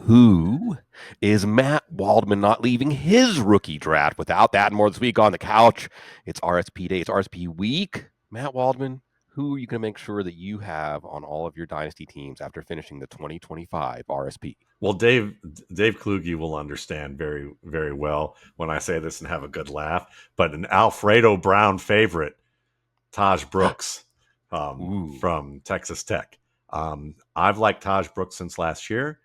Who is Matt Waldman not leaving his rookie draft? Without that and more this week on the couch, it's RSP day. It's RSP week. Matt Waldman, who are you going to make sure that you have on all of your dynasty teams after finishing the 2025 RSP? Well, Dave Kluge will understand very very well when I say this and have a good laugh. But an Alfredo Brown favorite, Taje Brooks, Ooh. from Texas Tech. I've liked Taje Brooks since last year.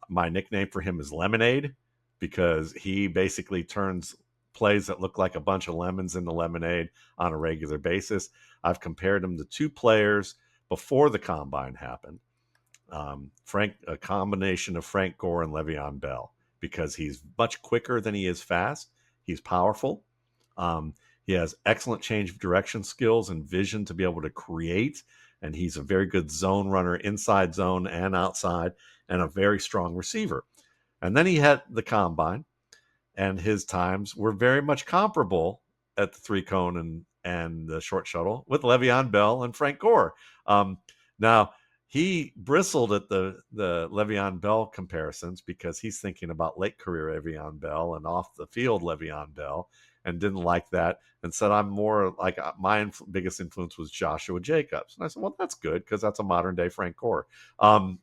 My nickname for him is Lemonade because he basically turns plays that look like a bunch of lemons into lemonade on a regular basis. I've compared him to two players before the combine happened. A combination of Frank Gore and Le'Veon Bell, because he's much quicker than he is fast. He's powerful. He has excellent change of direction skills and vision to be able to create. And he's a very good zone runner, inside zone and outside, and a very strong receiver. And then he had the combine, and his times were very much comparable at the three cone and the short shuttle with Le'Veon Bell and Frank Gore. Now, he bristled at the Le'Veon Bell comparisons because he's thinking about late career Le'Veon Bell and off the field Le'Veon Bell, and didn't like that and said, I'm more like my biggest influence was Joshua Jacobs. And I said, well, that's good because that's a modern day Frank Gore.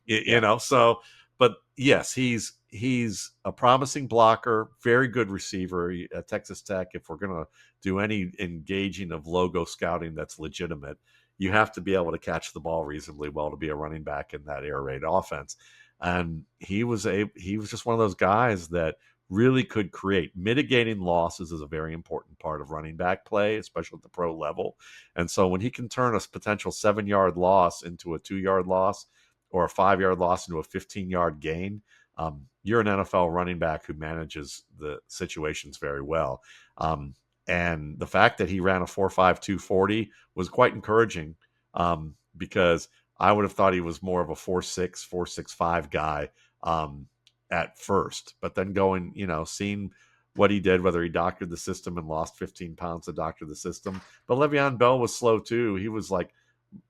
Yeah. So, but yes, he's a promising blocker, very good receiver at Texas Tech. If we're going to do any engaging of logo scouting that's legitimate, you have to be able to catch the ball reasonably well to be a running back in that air raid offense. And he was just one of those guys that really could create. Mitigating losses is a very important part of running back play, especially at the pro level. And so when he can turn a potential 7-yard loss into a 2-yard loss or a 5-yard loss into a 15-yard gain, you're an NFL running back who manages the situations very well. And the fact that he ran a 4.5 240 was quite encouraging, because I would have thought he was more of a 4.6 4.65 guy, at first, but then seeing what he did, whether he doctored the system and lost 15 pounds to doctor the system. But Le'Veon Bell was slow too. He was like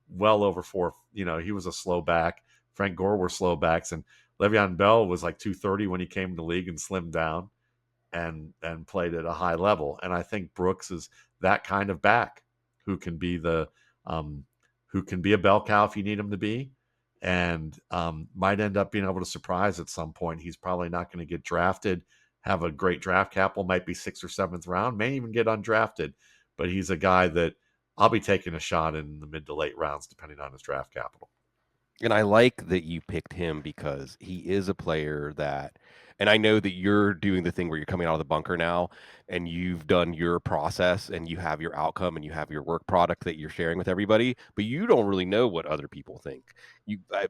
well over four. He was a slow back. Frank Gore were slow backs, and Le'Veon Bell was like 230 when he came to the league and slimmed down and played at a high level. And I think Brooks is that kind of back who can be who can be a bell cow if you need him to be, and might end up being able to surprise at some point. He's probably not going to get drafted, have a great draft capital, might be 6th or 7th round, may even get undrafted, but he's a guy that I'll be taking a shot in the mid to late rounds depending on his draft capital. And I like that you picked him because he is a player that, and I know that you're doing the thing where you're coming out of the bunker now and you've done your process and you have your outcome and you have your work product that you're sharing with everybody, but you don't really know what other people think.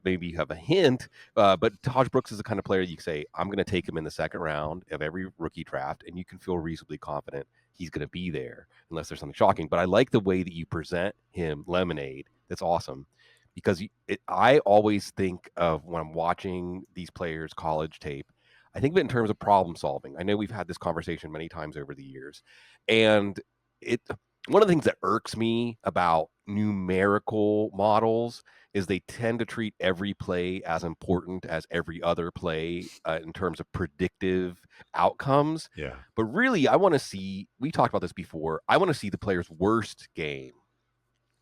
Maybe you have a hint, but Taj Brooks is the kind of player you can say, I'm going to take him in the second round of every rookie draft, and you can feel reasonably confident he's going to be there unless there's something shocking. But I like the way that you present him, Lemonade. That's awesome because I always think of when I'm watching these players' college tape, I think of it in terms of problem solving. I know we've had this conversation many times over the years, and it one of the things that irks me about numerical models is they tend to treat every play as important as every other play in terms of predictive outcomes. Yeah. But really, I want to see. We talked about this before. I want to see the player's worst game,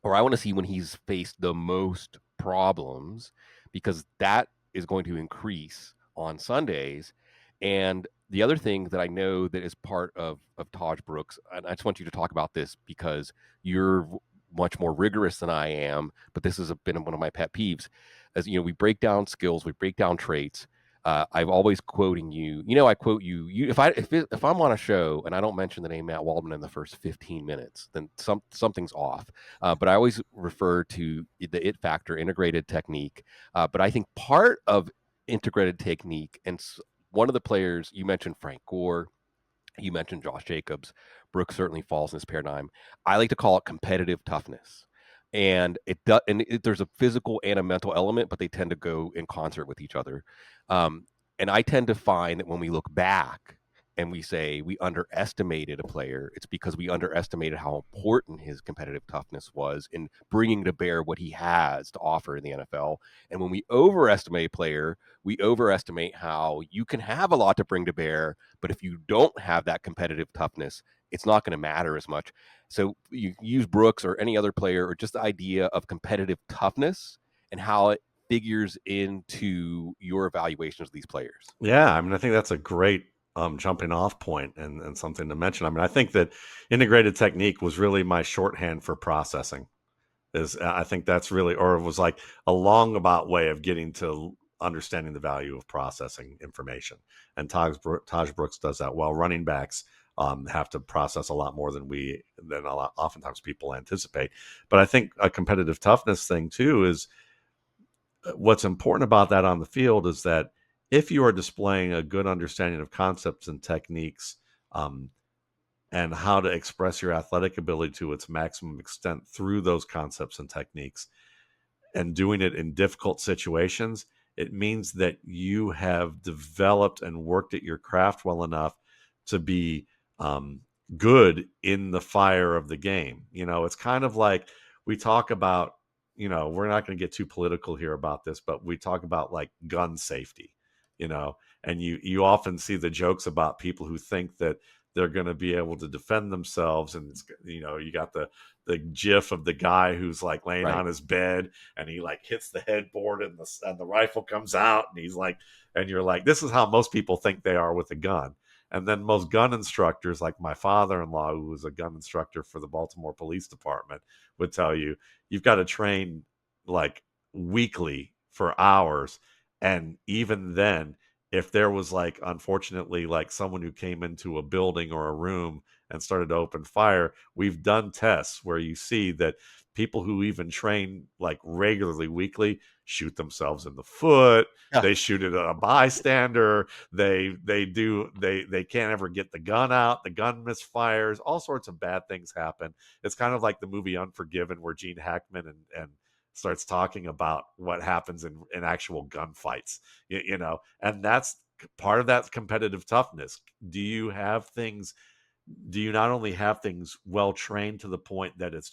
or I want to see when he's faced the most problems, because that is going to increase on Sundays. And the other thing that I know that is part of Taj Brooks, and I just want you to talk about this because you're much more rigorous than I am, but this has been one of my pet peeves. As you know, we break down skills, we break down traits. I've always quoting you. I quote you. If I'm on a show and I don't mention the name Matt Waldman in the first 15 minutes, then something's off. But I always refer to the it factor, integrated technique. But I think part of integrated technique, and one of the players you mentioned, Frank Gore, you mentioned Josh Jacobs, Brooks certainly falls in this paradigm. I like to call it competitive toughness. And there's a physical and a mental element, but they tend to go in concert with each other. And I tend to find that when we look back and we say we underestimated a player, it's because we underestimated how important his competitive toughness was in bringing to bear what he has to offer in the NFL. And when we overestimate a player, we overestimate how you can have a lot to bring to bear, but if you don't have that competitive toughness, it's not going to matter as much. So you use Brooks or any other player, or just the idea of competitive toughness and how it figures into your evaluations of these players. Yeah, I mean, I think that's a great jumping off point and something to mention. I mean, I think that integrated technique was really my shorthand for processing. I think that's really, or it was like a long about way of getting to understanding the value of processing information. And Taje Brooks does that well. Running backs have to process a lot more than oftentimes people anticipate. But I think a competitive toughness thing too is what's important about that on the field is that if you are displaying a good understanding of concepts and techniques, um, and how to express your athletic ability to its maximum extent through those concepts and techniques, and doing it in difficult situations, it means that you have developed and worked at your craft well enough to be um, good in the fire of the game. You know, it's kind of like we talk about, you know, we're not going to get too political here about this, but we talk about like gun safety, you know, and you often see the jokes about people who think that they're going to be able to defend themselves. And it's, you know, you got the gif of the guy who's like laying Right. on his bed and he like hits the headboard and the rifle comes out and he's like, and you're like, this is how most people think they are with a gun. And then most gun instructors, like my father-in-law, who was a gun instructor for the Baltimore Police Department, would tell you, you've got to train like weekly for hours. And even then, if there was like, unfortunately, like someone who came into a building or a room and started to open fire, we've done tests where you see that people who even train like regularly weekly shoot themselves in the foot, Yeah. they shoot it at a bystander, they can't ever get the gun out, the gun misfires, all sorts of bad things happen. It's kind of like the movie Unforgiven where Gene Hackman and starts talking about what happens in actual gunfights, you know, and that's part of that competitive toughness. Do you have things, do you not only have things well trained to the point that it's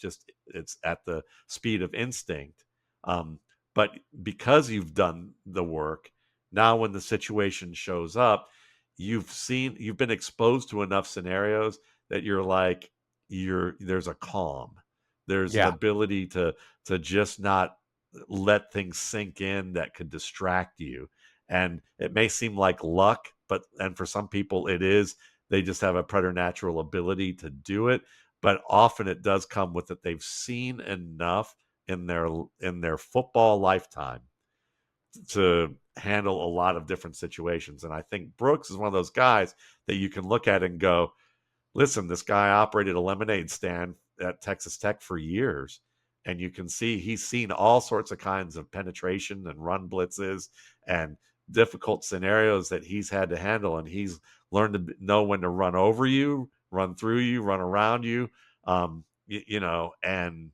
at the speed of instinct, um, but because you've done the work, now when the situation shows up, you've been exposed to enough scenarios that you're like, there's a calm, there's an Yeah. ability to just not let things sink in that could distract you. And it may seem like luck, but and for some people it is, they just have a preternatural ability to do it. But often it does come with that they've seen enough in their football lifetime to handle a lot of different situations. And I think Brooks is one of those guys that you can look at and go, listen, this guy operated a lemonade stand at Texas Tech for years. And you can see he's seen all sorts of kinds of penetration and run blitzes and difficult scenarios that he's had to handle. And he's learned to know when to run over you, run through you, run around you, you know, and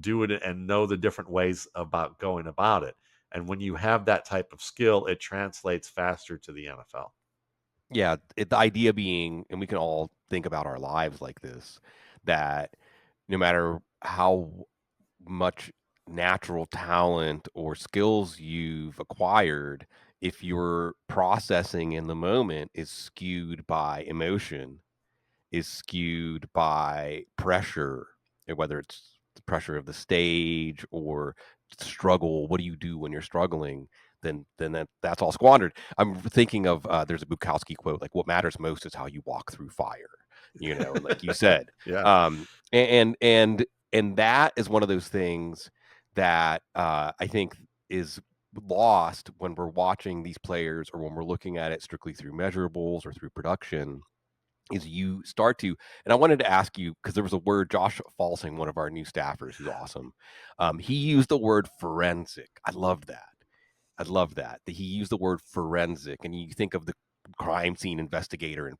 do it and know the different ways about going about it. And when you have that type of skill, it translates faster to the NFL. Yeah, the idea being, and we can all think about our lives like this, that no matter how much natural talent or skills you've acquired, if your processing in the moment is skewed by emotion, is skewed by pressure, whether it's the pressure of the stage or struggle. What do you do when you're struggling? Then that's all squandered. I'm thinking of there's a Bukowski quote like, "What matters most is how you walk through fire," you know, and like you said, Yeah. um, and that is one of those things that I think is lost when we're watching these players or when we're looking at it strictly through measurables or through production, is you start to, and I wanted to ask you because there was a word, Josh Falsing, one of our new staffers who's awesome. He used the word forensic. I loved that. I love that he used the word forensic, and you think of the crime scene investigator and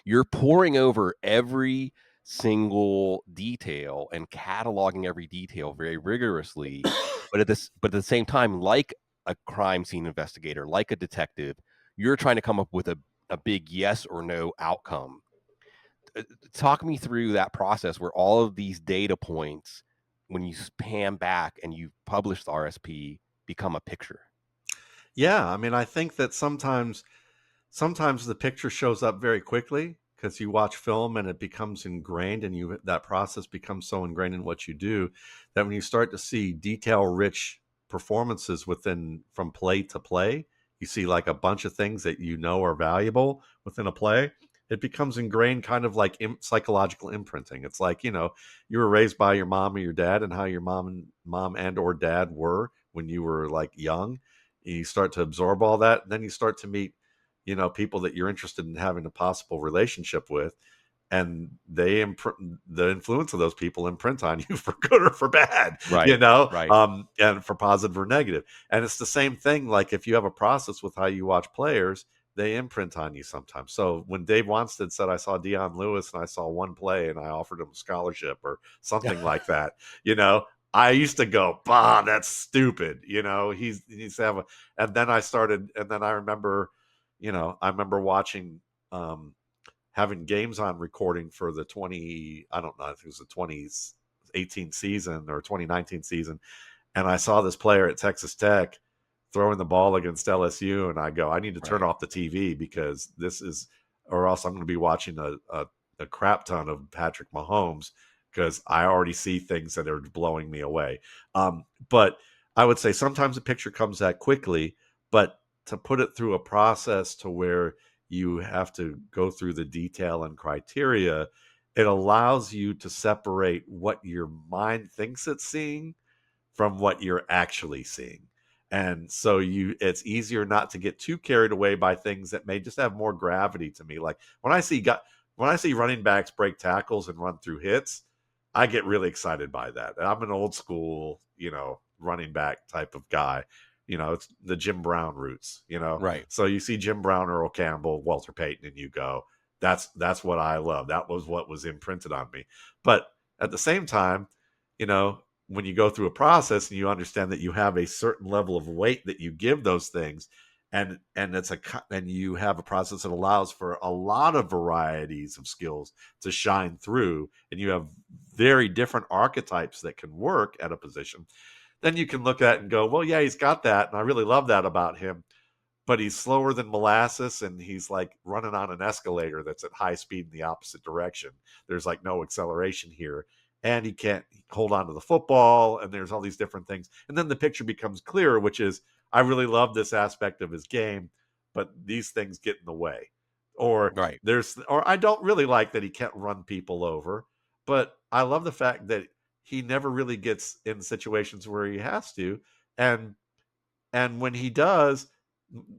you're pouring over every single detail and cataloging every detail very rigorously, but at the same time, like a crime scene investigator, like a detective, you're trying to come up with a big yes or no outcome. Talk me through that process where all of these data points, when you pan back and you publish the RSP, become a picture. Yeah, I mean, I think that sometimes the picture shows up very quickly because you watch film and it becomes ingrained, and you that process becomes so ingrained in what you do that when you start to see detail rich performances within from play to play, you see like a bunch of things that you know are valuable within a play. It becomes ingrained, kind of like psychological imprinting. It's like, you were raised by your mom or your dad, and how your mom and or dad were when you were like young. You start to absorb all that, and then you start to meet people that you're interested in having a possible relationship with, and the influence of those people imprint on you for good or for bad, Right. Right. and for positive or negative. And it's the same thing, like if you have a process with how you watch players, they imprint on you sometimes. So when Dave Wanstead said, I saw Dion Lewis and I saw one play and I offered him a scholarship or something like that, I used to go, bah, that's stupid. He needs to have and then I remember, I remember watching, having games on recording for the I don't know, I think it was the 2018 season or 2019 season. And I saw this player at Texas Tech throwing the ball against LSU. And I go, I need to turn Right. off the TV because or else I'm going to be watching a crap ton of Patrick Mahomes because I already see things that are blowing me away. But I would say sometimes a picture comes that quickly, but to put it through a process to where you have to go through the detail and criteria, it allows you to separate what your mind thinks it's seeing from what you're actually seeing. And so it's easier not to get too carried away by things that may just have more gravity to me. Like when I see running backs break tackles and run through hits, I get really excited by that. I'm an old school, running back type of guy. It's the Jim Brown roots. Right. So you see Jim Brown, Earl Campbell, Walter Payton, and you go, that's what I love. That was what was imprinted on me. But at the same time, you know, when you go through a process and you understand that you have a certain level of weight that you give those things, and you have a process that allows for a lot of varieties of skills to shine through, and you have very different archetypes that can work at a position, then you can look at it and go, well, yeah, he's got that, and I really love that about him, but he's slower than molasses, and he's like running on an escalator that's at high speed in the opposite direction. There's like no acceleration here, and he can't hold on to the football, and there's all these different things. And then the picture becomes clearer, which is, I really love this aspect of his game, but these things get in the way. Right. Or I don't really like that he can't run people over, but I love the fact that he never really gets in situations where he has to. And when he does,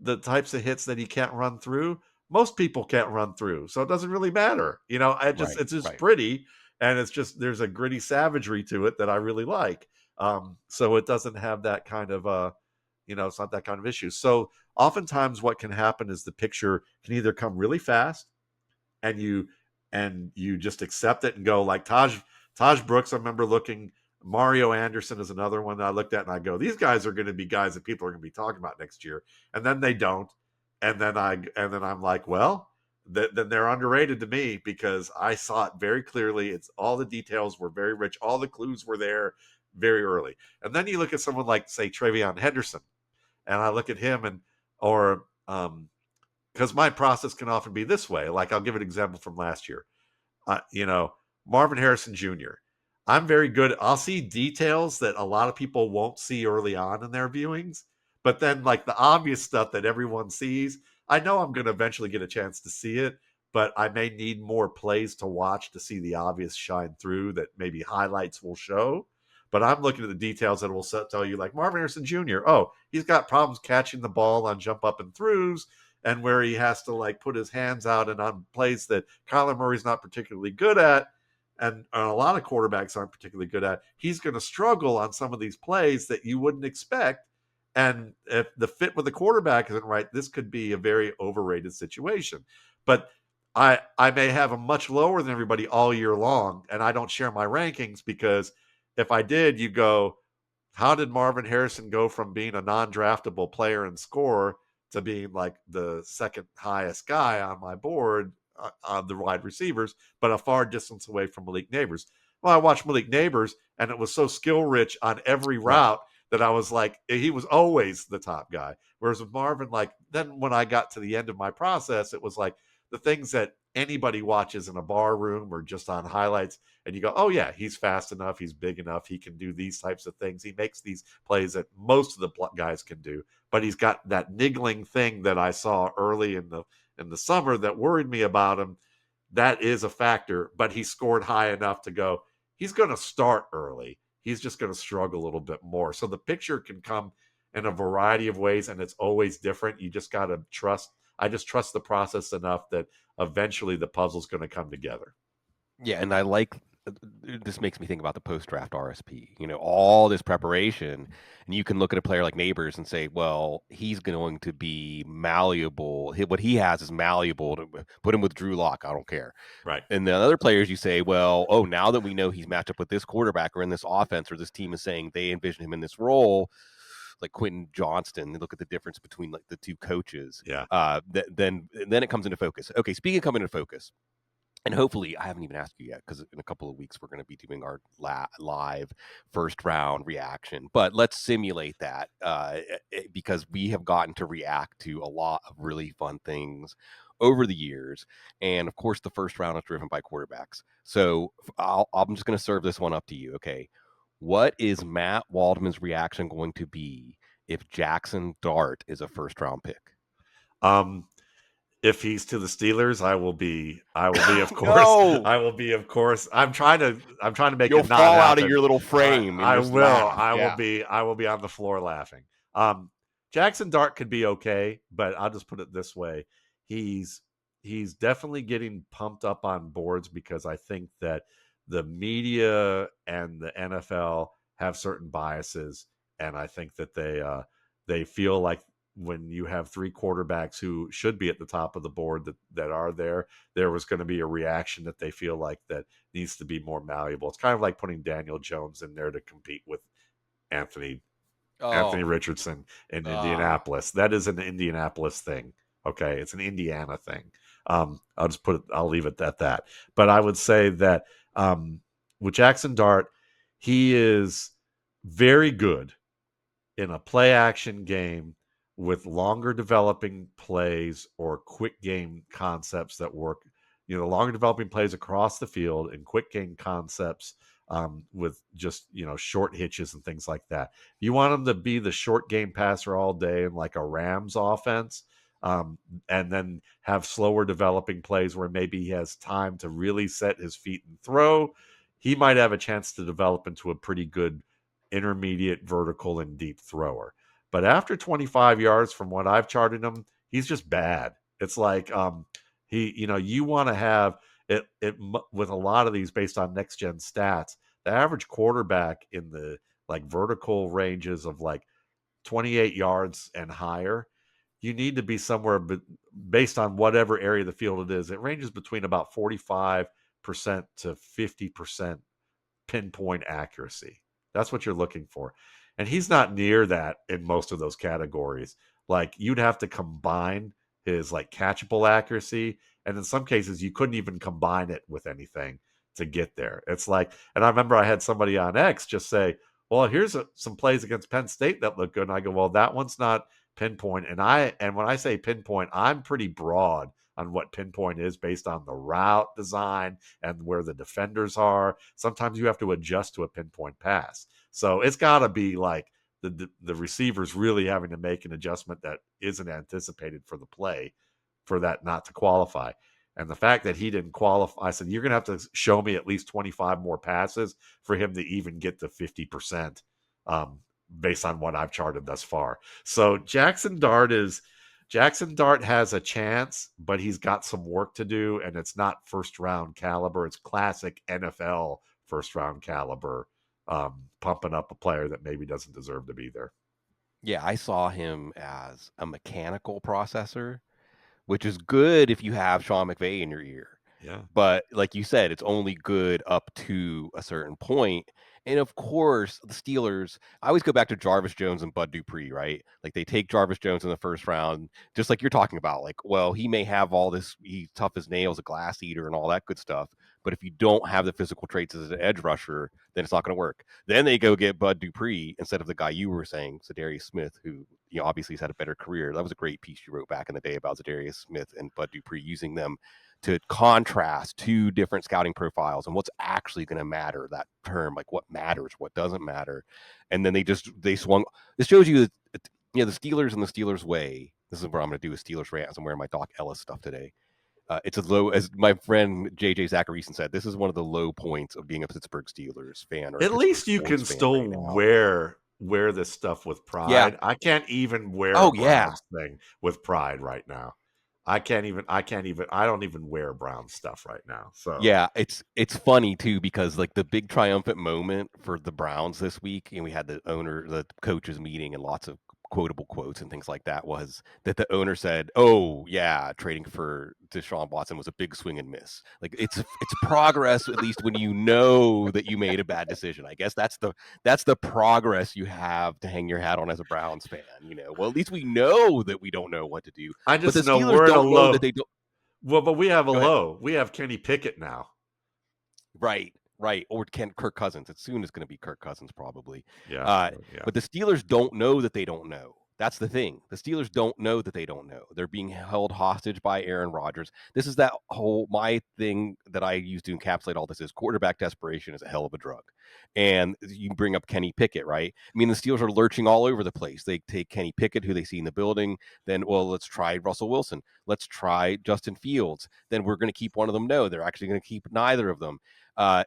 the types of hits that he can't run through, most people can't run through. So it doesn't really matter. Right. It's just Right. pretty, and there's a gritty savagery to it that I really like. So it doesn't have that kind of it's not that kind of issue. So oftentimes what can happen is the picture can either come really fast, and you just accept it and go, like Taj Brooks. I remember looking. Mario Anderson is another one that I looked at, and I go, these guys are going to be guys that people are going to be talking about next year, and then they don't, and then I'm like, well, then they're underrated to me because I saw it very clearly. It's all the details were very rich, all the clues were there very early, and then you look at someone like, say, Travion Henderson, and I look at him, or because my process can often be this way. Like, I'll give an example from last year. uh, you know, Marvin Harrison Jr. I'm very good. I'll see details that a lot of people won't see early on in their viewings, but then like the obvious stuff that everyone sees, I know I'm going to eventually get a chance to see it, but I may need more plays to watch to see the obvious shine through that maybe highlights will show. But I'm looking at the details that will tell you, like Marvin Harrison Jr. Oh, he's got problems catching the ball on jump up and throughs, and where he has to like put his hands out and on plays that Kyler Murray's not particularly good at, and a lot of quarterbacks aren't particularly good at. He's going to struggle on some of these plays that you wouldn't expect. And if the fit with the quarterback isn't right, this could be a very overrated situation. But I may have him much lower than everybody all year long, and I don't share my rankings because if I did, you go, how did Marvin Harrison go from being a non-draftable player and scorer to being like the second highest guy on my board on the wide receivers, but a far distance away from Malik Neighbors. Well, I watched Malik Neighbors, and it was so skill rich on every Right. route that I was like, he was always the top guy. Whereas with Marvin, like, then when I got to the end of my process, it was like the things that anybody watches in a bar room or just on highlights, and you go, oh yeah, he's fast enough, he's big enough, he can do these types of things, he makes these plays that most of the guys can do, but he's got that niggling thing that I saw early in the summer that worried me about him. That is a factor, but he scored high enough to go, he's going to start early. He's just going to struggle a little bit more. So the picture can come in a variety of ways, and it's always different. You just got to trust. I just trust the process enough that eventually the puzzle's going to come together. Yeah, and I like this makes me think about the post draft RSP. All this preparation, and you can look at a player like Neighbors and say, well, he's going to be malleable. What he has is malleable. To put him with Drew Lock, I don't care. Right. And the other players, you say, well, oh, now that we know he's matched up with this quarterback or in this offense, or this team is saying they envision him in this role, like Quentin Johnston. Look at the difference between like the two coaches. Yeah. Then it comes into focus. Okay, speaking of coming into focus. And hopefully, I haven't even asked you yet because in a couple of weeks we're going to be doing our live first round reaction. But let's simulate that because we have gotten to react to a lot of really fun things over the years. And of course, the first round is driven by quarterbacks. So I'm just going to serve this one up to you. Okay. What is Matt Waldman's reaction going to be if Jackson Dart is a first round pick? If he's to the Steelers, I will be of course. No! I will be of course. I'm trying to make You'll it not fall happen. out of your little frame and I just will. laugh. I Yeah. will be on the floor laughing. Jackson Dart could be okay, but I'll just put it this way. He's definitely getting pumped up on boards because I think that the media and the NFL have certain biases, and I think that they feel like when you have three quarterbacks who should be at the top of the board that are there was going to be a reaction that they feel like that needs to be more malleable. It's kind of like putting Daniel Jones in there to compete with Anthony Richardson in Indianapolis. That is an Indianapolis thing. Okay. It's an Indiana thing. I'll leave it at that. But I would say that with Jackson Dart, he is very good in a play action game with longer developing plays or quick game concepts that work, longer developing plays across the field and quick game concepts with just, short hitches and things like that. You want him to be the short game passer all day in like a Rams offense, and then have slower developing plays where maybe he has time to really set his feet and throw. He might have a chance to develop into a pretty good intermediate, vertical, and deep thrower. But after 25 yards from what I've charted him, he's just bad. It's like you want to have it with a lot of these based on next gen stats. The average quarterback in the like vertical ranges of like 28 yards and higher, you need to be somewhere based on whatever area of the field it is. It ranges between about 45% to 50% pinpoint accuracy. That's what you're looking for. And he's not near that in most of those categories. Like you'd have to combine his like catchable accuracy. And in some cases, you couldn't even combine it with anything to get there. It's like, and I remember I had somebody on X just say, well, here's some plays against Penn State that look good. And I go, well, that one's not pinpoint. And when I say pinpoint, I'm pretty broad on what pinpoint is based on the route design and where the defenders are. Sometimes you have to adjust to a pinpoint pass. So it's got to be like the receivers really having to make an adjustment that isn't anticipated for the play for that not to qualify. And the fact that he didn't qualify, I said, you're going to have to show me at least 25 more passes for him to even get to 50% based on what I've charted thus far. So Jackson Dart has a chance, but he's got some work to do, and it's not first round caliber. It's classic NFL first round caliber, pumping up a player that maybe doesn't deserve to be there. Yeah, I saw him as a mechanical processor, which is good if you have Sean McVay in your ear. Yeah. But like you said, it's only good up to a certain point. And of course, the Steelers, I always go back to Jarvis Jones and Bud Dupree, right? Like they take Jarvis Jones in the first round, just like you're talking about. Like, well, he may have all this, he's tough as nails, a glass eater, and all that good stuff. But if you don't have the physical traits as an edge rusher, then it's not going to work. Then they go get Bud Dupree instead of the guy you were saying, Zadarius Smith, who obviously has had a better career. That was a great piece you wrote back in the day about Zadarius Smith and Bud Dupree, using them to contrast two different scouting profiles and what's actually going to matter, that term, like what matters, what doesn't matter. And then they swung. This shows you that, the Steelers and the Steelers way. This is where I'm going to do a Steelers rant. I'm wearing my Doc Ellis stuff today. It's as low as my friend JJ Zacharyson said. This is one of the low points of being a Pittsburgh Steelers fan or a At Pittsburgh least you sports can fan still right now. wear this stuff with Yeah. pride. I can't even wear a Oh yeah. Browns thing with pride right now. I don't even wear Brown stuff right now. So Yeah, it's funny too, because like the big triumphant moment for the Browns this week, and we had the coaches meeting, and lots of quotable quotes and things like that, was that the owner said, "Oh yeah, trading for Deshaun Watson was a big swing and miss." Like it's progress, at least when you know that you made a bad decision. I guess that's the progress you have to hang your hat on as a Browns fan. Well, at least we know that we don't know what to do, I but the just know Steelers we're in a don't know that low. they don't. Well, but we have a Go ahead. low. We have Kenny Pickett now. Right. Or Kirk Cousins. It soon is going to be Kirk Cousins, probably. Yeah. But the Steelers don't know that they don't know. That's the thing. The Steelers don't know that they don't know. They're being held hostage by Aaron Rodgers. This is that whole, my thing that I use to encapsulate all this is quarterback desperation is a hell of a drug. And you bring up Kenny Pickett, right? I mean, the Steelers are lurching all over the place. They take Kenny Pickett, who they see in the building. Then, well, let's try Russell Wilson. Let's try Justin Fields. Then we're going to keep one of them. No, they're actually going to keep neither of them.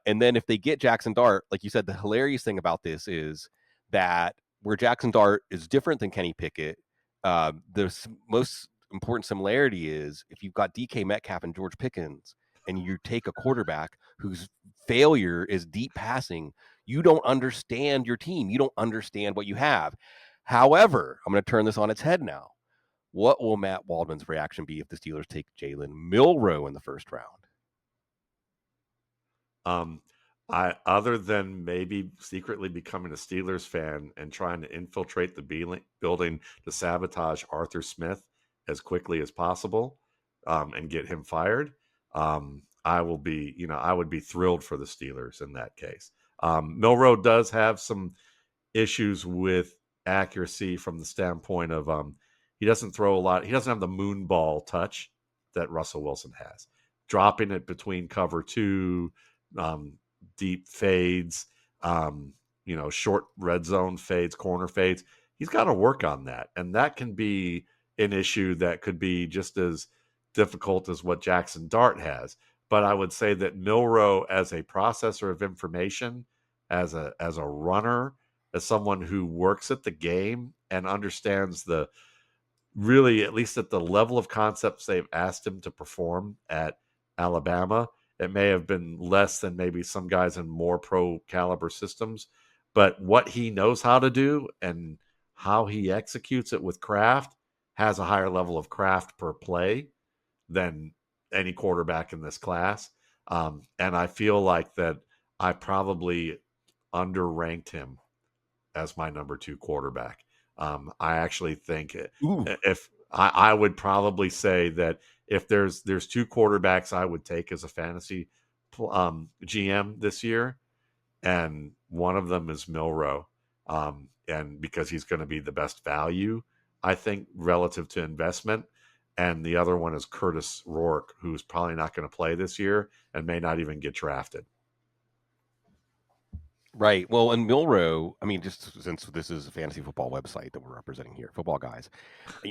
And then if they get Jackson Dart, like you said, the hilarious thing about this is that where Jackson Dart is different than Kenny Pickett, the most important similarity is if you've got DK Metcalf and George Pickens, and you take a quarterback whose failure is deep passing, you don't understand your team. You don't understand what you have. However, I'm going to turn this on its head now. What will Matt Waldman's reaction be if the Steelers take Jaylen Milroe in the first round? Other than maybe secretly becoming a Steelers fan and trying to infiltrate the building to sabotage Arthur Smith as quickly as possible, and get him fired, I would be thrilled for the Steelers in that case. Milroe does have some issues with accuracy from the standpoint of he doesn't throw a lot. He doesn't have the moon ball touch that Russell Wilson has, dropping it between cover two, deep fades, short red zone fades, corner fades. He's got to work on that, and that can be an issue that could be just as difficult as what Jackson Dart has. But I would say that Milroe, as a processor of information, as a runner, as someone who works at the game and understands the really, at least at the level of concepts they've asked him to perform at Alabama, it may have been less than maybe some guys in more pro caliber systems, but what he knows how to do and how he executes it with craft has a higher level of craft per play than any quarterback in this class. And I feel like that I probably underranked him as my number 2 quarterback. I actually think if I would probably say that if there's 2 quarterbacks I would take as a fantasy GM this year, and one of them is Milroe, and because he's going to be the best value, I think, relative to investment. And the other one is Curtis Rourke, who's probably not going to play this year and may not even get drafted. Right. Well, and Milroe, I mean, just since this is a fantasy football website that we're representing here, football guys,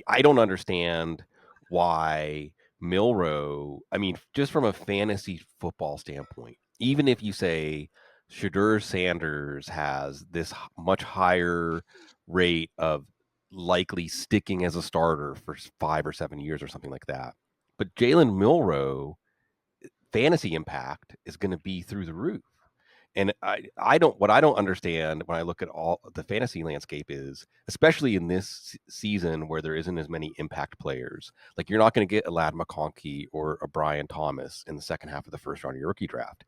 I don't understand why Milroe, I mean, just from a fantasy football standpoint, even if you say Shadur Sanders has this much higher rate of likely sticking as a starter for 5 or 7 years or something like that, but Jaylen Milroe fantasy impact is going to be through the roof. And I don't understand when I look at all the fantasy landscape is, especially in this season where there isn't as many impact players, like you're not going to get a Lad McConkey or a Brian Thomas in the second half of the first round of your rookie draft.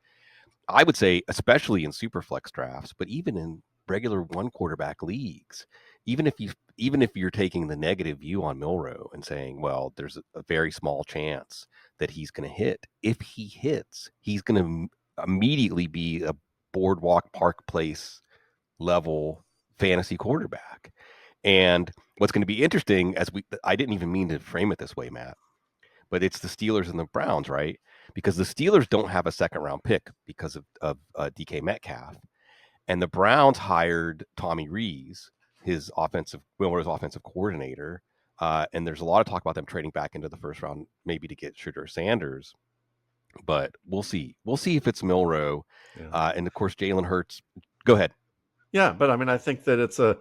I would say, especially in super flex drafts, but even in regular one quarterback leagues, even if you're taking the negative view on Milroe and saying, well, there's a very small chance that he's going to hit. If he hits, he's going to immediately be a boardwalk park place level fantasy quarterback. And what's going to be interesting, I didn't even mean to frame it this way, Matt, but it's the Steelers and the Browns, right? Because the Steelers don't have a second round pick because of DK Metcalf, and the Browns hired Tommy Rees, Milroe's offensive coordinator, and there's a lot of talk about them trading back into the first round, maybe to get Shedeur Sanders. But we'll see. We'll see if it's Milroe, Yeah. and of course Jalen Hurts. Go ahead. Yeah, but I mean, I think that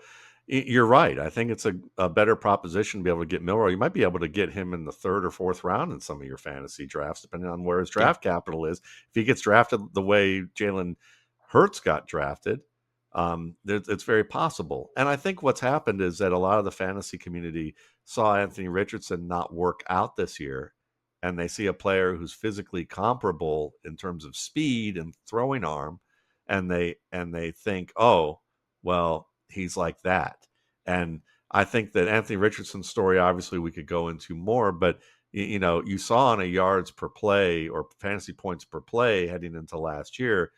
you're right. I think it's a better proposition to be able to get Milroe. You might be able to get him in the third or fourth round in some of your fantasy drafts, depending on where his Yeah. draft capital is. If he gets drafted the way Jalen Hurts got drafted, it's very possible. And I think what's happened is that a lot of the fantasy community saw Anthony Richardson not work out this year, and they see a player who's physically comparable in terms of speed and throwing arm, and they think, oh, well, he's like that. And I think that Anthony Richardson's story, obviously, we could go into more, but you saw on a yards per play or fantasy points per play heading into last year,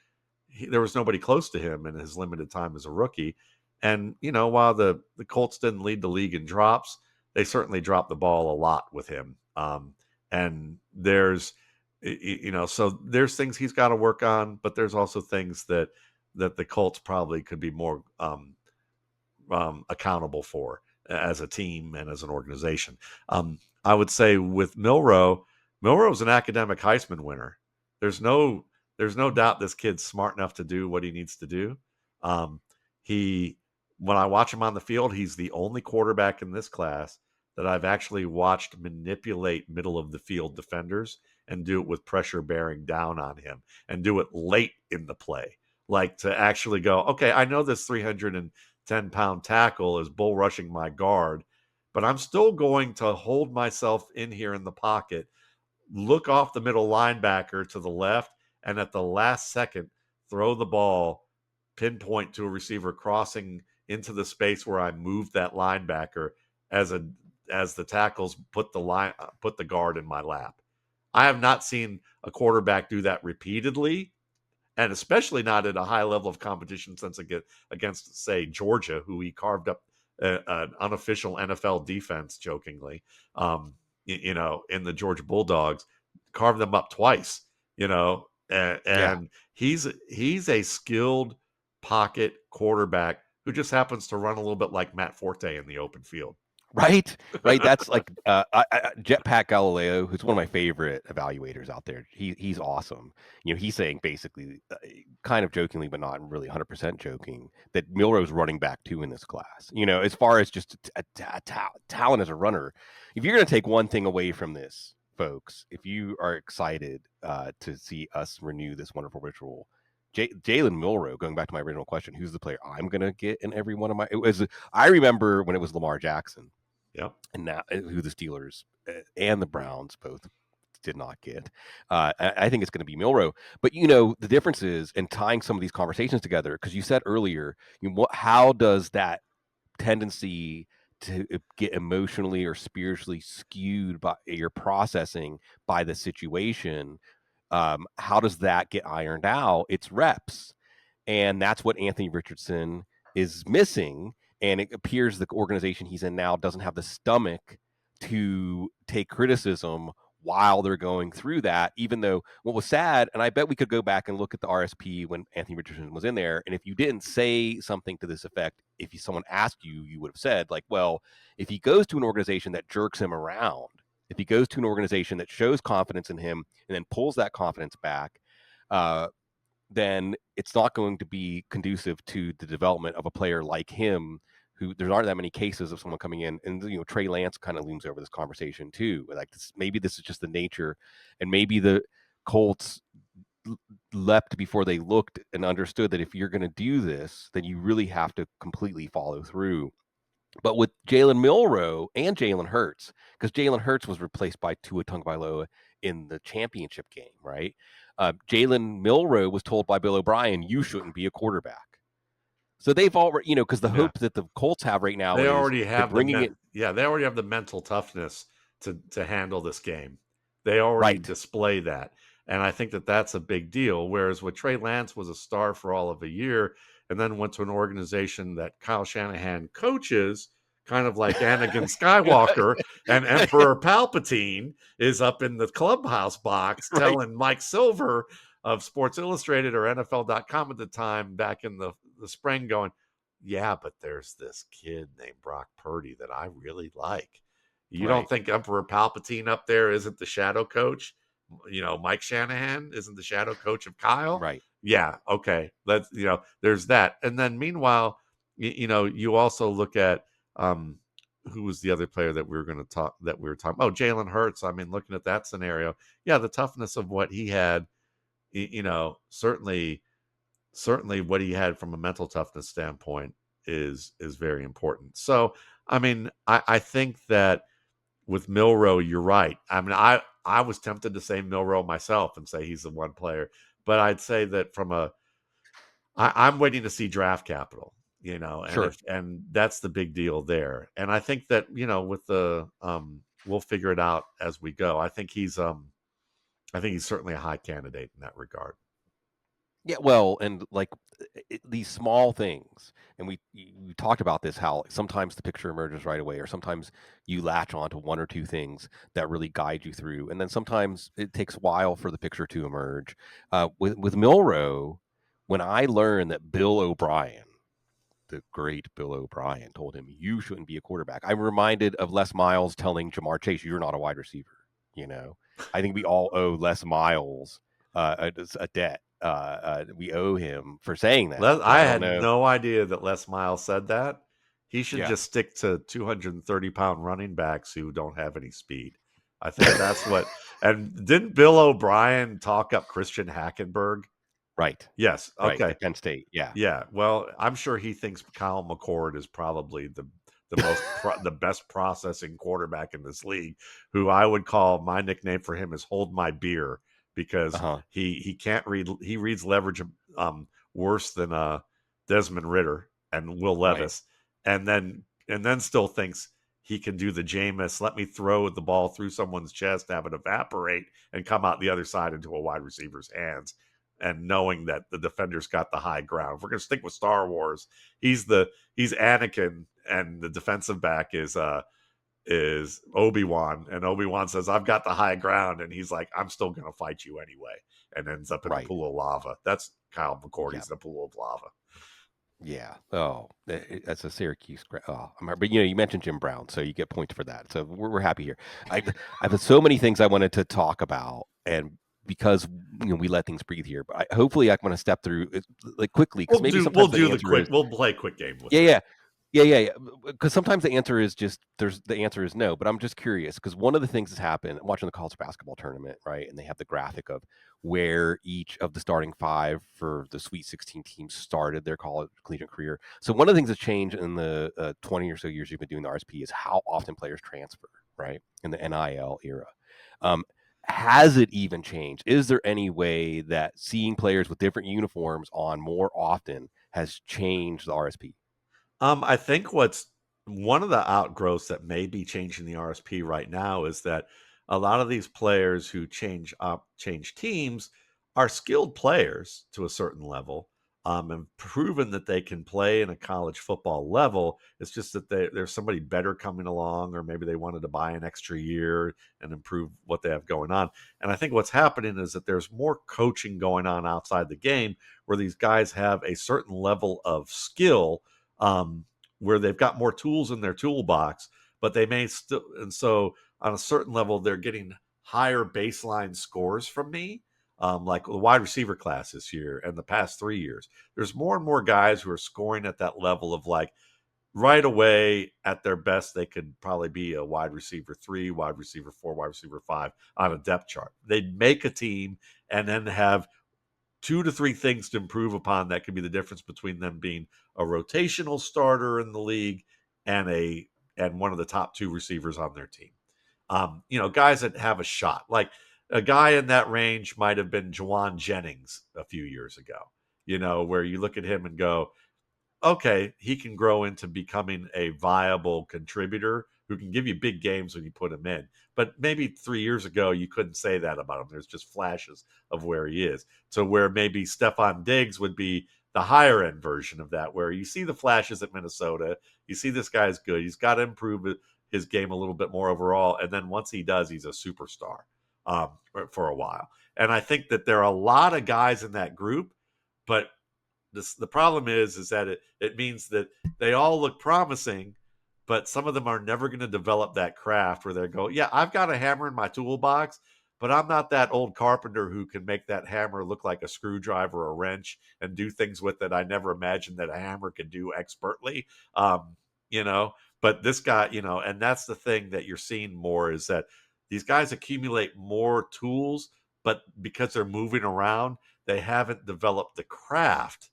there was nobody close to him in his limited time as a rookie. And while the Colts didn't lead the league in drops, they certainly dropped the ball a lot with him. And so there's things he's got to work on, but there's also things that the Colts probably could be more accountable for as a team and as an organization. I would say with Milroe's an academic Heisman winner. There's no doubt this kid's smart enough to do what he needs to do. Um, he When I watch him on the field, he's the only quarterback in this class that I've actually watched manipulate middle of the field defenders and do it with pressure bearing down on him and do it late in the play. Like to actually go, okay, I know this 310-pound tackle is bull rushing my guard, but I'm still going to hold myself in here in the pocket, look off the middle linebacker to the left, and at the last second, throw the ball pinpoint to a receiver crossing into the space where I moved that linebacker as the tackles put the guard in my lap. I have not seen a quarterback do that repeatedly, and especially not at a high level of competition since against say Georgia, who he carved up an unofficial NFL defense, jokingly, in the Georgia Bulldogs, carved them up twice, and, Yeah. and he's a skilled pocket quarterback who just happens to run a little bit like Matt Forte in the open field. Right, right. That's like Jetpack Galileo, who's one of my favorite evaluators out there. He's awesome. He's saying basically, kind of jokingly, but not really 100% joking, that Milroe's running back two in this class. As far as just talent as a runner, if you're going to take one thing away from this, folks, if you are excited to see us renew this wonderful ritual. Jaylen Milroe, going back to my original question, who's the player I'm going to get in every one of my? I remember when it was Lamar Jackson. Yep. And now who the Steelers and the Browns both did not get. I think it's going to be Milroe. But the difference is, in tying some of these conversations together, because you said earlier, how does that tendency to get emotionally or spiritually skewed by your processing by the situation? How does that get ironed out? It's reps. And that's what Anthony Richardson is missing. And it appears the organization he's in now doesn't have the stomach to take criticism while they're going through that, even though what was sad, and I bet we could go back and look at the RSP when Anthony Richardson was in there. And if you didn't say something to this effect, if someone asked you, you would have said, like, well, if he goes to an organization that jerks him around, if he goes to an organization that shows confidence in him and then pulls that confidence back, then it's not going to be conducive to the development of a player like him, who there aren't that many cases of someone coming in. And Trey Lance kind of looms over this conversation too. Like maybe this is just the nature, and maybe the Colts leapt before they looked and understood that if you're going to do this, then you really have to completely follow through. But with Jaylen Milroe and Jalen Hurts, because Jalen Hurts was replaced by Tua Tagovailoa in the championship game, right? Jaylen Milroe was told by Bill O'Brien, "You shouldn't be a quarterback." So they've already, because the Yeah. hope that the Colts have right now They is already they're have bringing it they already have the mental toughness to handle this game. They already right. display that. And I think that that's a big deal. Whereas with Trey Lance was a star for all of a year and then went to an organization that Kyle Shanahan coaches, kind of like Anakin Skywalker, and Emperor Palpatine is up in the clubhouse box Right. telling Mike Silver of Sports Illustrated or NFL.com at the time back in the spring going, yeah, but there's this kid named Brock Purdy that I really like. You don't Right. think Emperor Palpatine up there isn't the shadow coach? Mike Shanahan isn't the shadow coach of Kyle? Right. Yeah, okay. Let's, there's that. And then meanwhile, you also look at who was the other player that we were talking. Oh, Jalen Hurts. I mean, looking at that scenario, yeah, the toughness of what he had, certainly what he had from a mental toughness standpoint is very important. So, I mean, I think that with Milroe, you're right. I mean, I was tempted to say Milroe myself and say he's the one player, but I'd say that I'm waiting to see draft capital, Sure. and that's the big deal there. And I think that with the we'll figure it out as we go. I think he's certainly a high candidate in that regard. Yeah, well, and like these small things, and we talked about this, how sometimes the picture emerges right away, or sometimes you latch on to one or two things that really guide you through, and then sometimes it takes a while for the picture to emerge. With Milroe, when I learned that Bill O'Brien, the great Bill O'Brien, told him you shouldn't be a quarterback, I'm reminded of Les Miles telling Jamar Chase, "You're not a wide receiver." You know, I think we all owe Les Miles a debt. We owe him for saying that, and I I don't had know. no idea that Les Miles said that. He should Yeah, just stick to 230-pound running backs who don't have any speed. I think that's what. And didn't Bill O'Brien talk up Christian Hackenberg? right, Yes. right. Okay. At Penn State, yeah, Yeah. Well, I'm sure he thinks Kyle McCord is probably the best processing quarterback in this league. Who I would call, my nickname for him is Hold My Beer, uh because huh, he can't read. He reads leverage worse than Desmond Ritter and Will right, Levis, and then still thinks he can do the Jameis. Let me throw the ball through someone's chest, have it evaporate, and come out the other side into a wide receiver's hands, and knowing that the defender's got the high ground. If we're gonna stick with Star Wars, he's Anakin, and the defensive back is Obi-Wan, and Obi-Wan says, "I've got the high ground," and he's like, "I'm still gonna fight you anyway," and ends up in the right, pool of lava. That's Kyle McCord. yeah, He's in the pool of lava. yeah. Oh, that's a Syracuse. Oh, I remember. You mentioned Jim Brown, so you get points for that. So we're happy here. I have so many things I wanted to talk about, and because we let things breathe here, but hopefully I want to step through it, like quickly, because maybe We'll sometimes the do the answer is quick. We'll play quick game with yeah, it. yeah. Yeah. Because sometimes the answer is just the answer is no. But I'm just curious because one of the things that's happened watching the college basketball tournament, right? And they have the graphic of where each of the starting five for the Sweet 16 teams started their college collegiate career. So one of the things that's changed in the 20 or so years you've been doing the RSP is how often players transfer, right? In the NIL era. Um, has it even changed? Is there any way that seeing players with different uniforms on more often has changed the RSP? I think what's one of the outgrowths that may be changing the RSP right now is that a lot of these players who change teams are skilled players to a certain level, and proven that they can play in a college football level. It's just that there's somebody better coming along, or maybe they wanted to buy an extra year and improve what they have going on. And I think what's happening is that there's more coaching going on outside the game, where these guys have a certain level of skill, um, where they've got more tools in their toolbox, but they may still, and so on a certain level, they're getting higher baseline scores from me. Like the wide receiver class this year and the past 3 years, there's more and more guys who are scoring at that level of, like, right away at their best, they could probably be a wide receiver 3, wide receiver 4, wide receiver 5 on a depth chart. They'd make a team and then have 2 to 3 things to improve upon that could be the difference between them being a rotational starter in the league and one of the top 2 receivers on their team. Guys that have a shot. Like, a guy in that range might have been Juwan Jennings a few years ago, where you look at him and go, okay, he can grow into becoming a viable contributor who can give you big games when you put him in. But maybe 3 years ago, you couldn't say that about him. There's just flashes of where he is. So where maybe Stephon Diggs would be the higher end version of that, where you see the flashes at Minnesota, you see this guy's good. He's got to improve his game a little bit more overall. And then once he does, he's a superstar um, for a while. And I think that there are a lot of guys in that group, but the problem is that it means that they all look promising, but some of them are never going to develop that craft where they go, yeah, I've got a hammer in my toolbox, but I'm not that old carpenter who can make that hammer look like a screwdriver or a wrench and do things with it I never imagined that a hammer could do expertly. um, you know but this guy, and that's the thing that you're seeing more, is that these guys accumulate more tools, but because they're moving around, they haven't developed the craft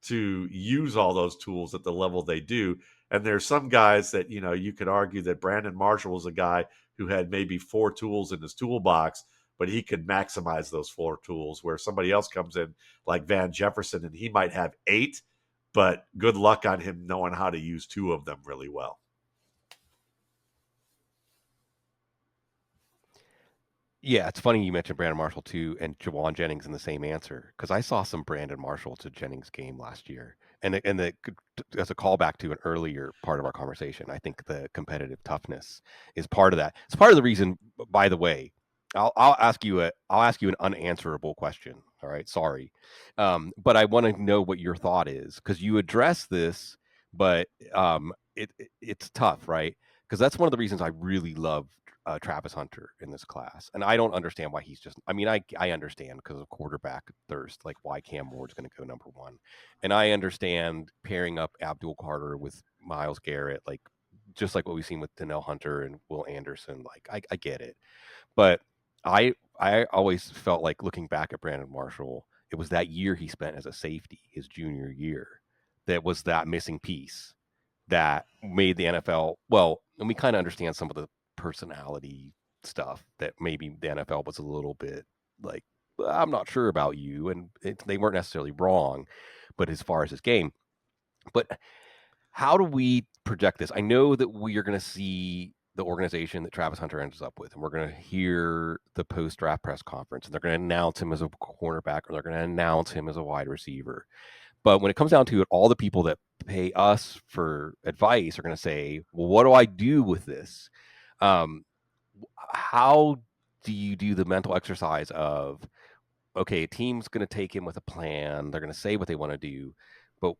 to use all those tools at the level they do. And there's some guys that, you could argue that Brandon Marshall was a guy who had maybe 4 tools in his toolbox, but he could maximize those 4 tools, where somebody else comes in like Van Jefferson and he might have 8, but good luck on him knowing how to use 2 of them really well. Yeah, it's funny you mentioned Brandon Marshall too, and Jawan Jennings in the same answer, because I saw some Brandon Marshall to Jennings game last year, and as a callback to an earlier part of our conversation, I think the competitive toughness is part of that. It's part of the reason. By the way, I'll ask you an unanswerable question. All right, sorry, but I want to know what your thought is, because you address this, but it's tough, right? Because that's one of the reasons I really love Travis Hunter in this class, and I don't understand why he's just. I mean, I understand because of quarterback thirst, like why Cam Ward's going to go number one, and I understand pairing up Abdul Carter with Myles Garrett, like just like what we've seen with Danielle Hunter and Will Anderson. Like I get it, but I always felt like, looking back at Brandon Marshall, it was that year he spent as a safety, his junior year, that was that missing piece that made the NFL well, and we kind of understand some of the personality stuff that maybe the NFL was a little bit like, I'm not sure about you, and they weren't necessarily wrong, but as far as his game, but how do we project this? I know that we are going to see the organization that Travis Hunter ends up with, and we're going to hear the post draft press conference, and they're going to announce him as a cornerback, or they're going to announce him as a wide receiver. But when it comes down to it, all the people that pay us for advice are going to say, well, what do I do with this? Um, how do you do the mental exercise of, okay, a team's going to take him with a plan. They're going to say what they want to do, but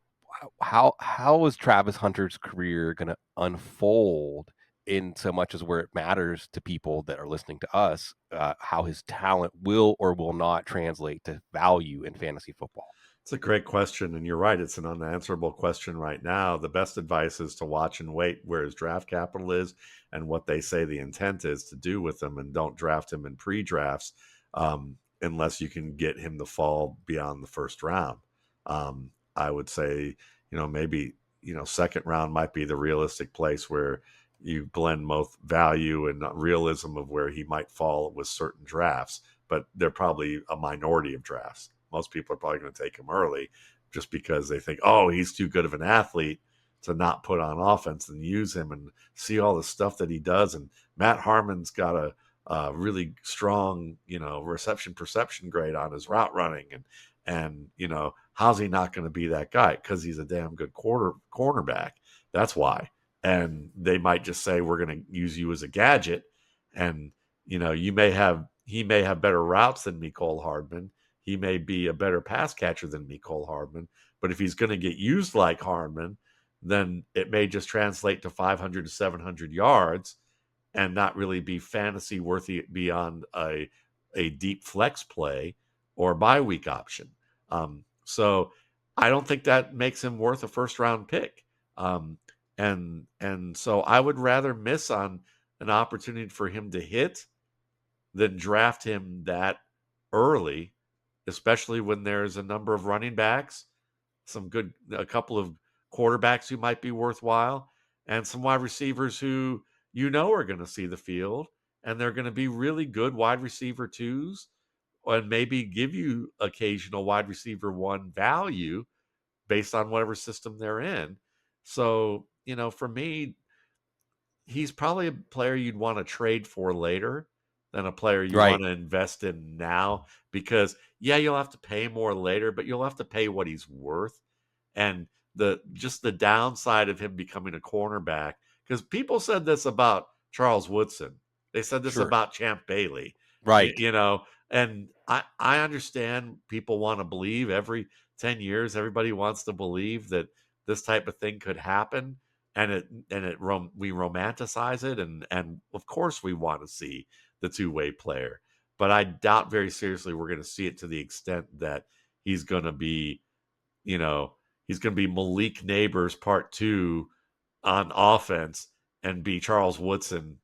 how is Travis Hunter's career going to unfold in so much as where it matters to people that are listening to us, how his talent will or will not translate to value in fantasy football? It's a great question, and you're right. It's an unanswerable question right now. The best advice is to watch and wait where his draft capital is and what they say the intent is to do with him, and don't draft him in pre-drafts unless you can get him to fall beyond the first round. I would say, maybe, second round might be the realistic place where you blend both value and realism of where he might fall with certain drafts, but they're probably a minority of drafts. Most people are probably going to take him early just because they think, oh, he's too good of an athlete to not put on offense and use him and see all the stuff that he does. And Matt Harmon's got a really strong, reception perception grade on his route running. And how's he not going to be that guy? Because he's a damn good cornerback. That's why. And they might just say, we're going to use you as a gadget. And, he may have better routes than Mecole Hardman. He may be a better pass catcher than Mecole Hardman, but if he's going to get used like Hardman, then it may just translate to 500 to 700 yards and not really be fantasy worthy beyond a deep flex play or bye week option. So I don't think that makes him worth a first round pick. Um, and so I would rather miss on an opportunity for him to hit than draft him that early, especially when there's a number of running backs, a couple of quarterbacks who might be worthwhile, and some wide receivers who are going to see the field. and they're going to be really good wide receiver twos, and maybe give you occasional wide receiver one value based on whatever system they're in. So, for me, he's probably a player you'd want to trade for later than a player you Right. want to invest in now, because yeah, you'll have to pay more later, but you'll have to pay what he's worth. And the downside of him becoming a cornerback, because people said this about Charles Woodson. They said this Sure. about Champ Bailey. You, Right. you know, and I understand people want to believe every 10 years everybody wants to believe that this type of thing could happen, and we romanticize it, and of course we want to see the two-way player, but I doubt very seriously we're going to see it to the extent that he's going to be, you know, he's going to be Malik Neighbors part 2 on offense and be Charles Woodson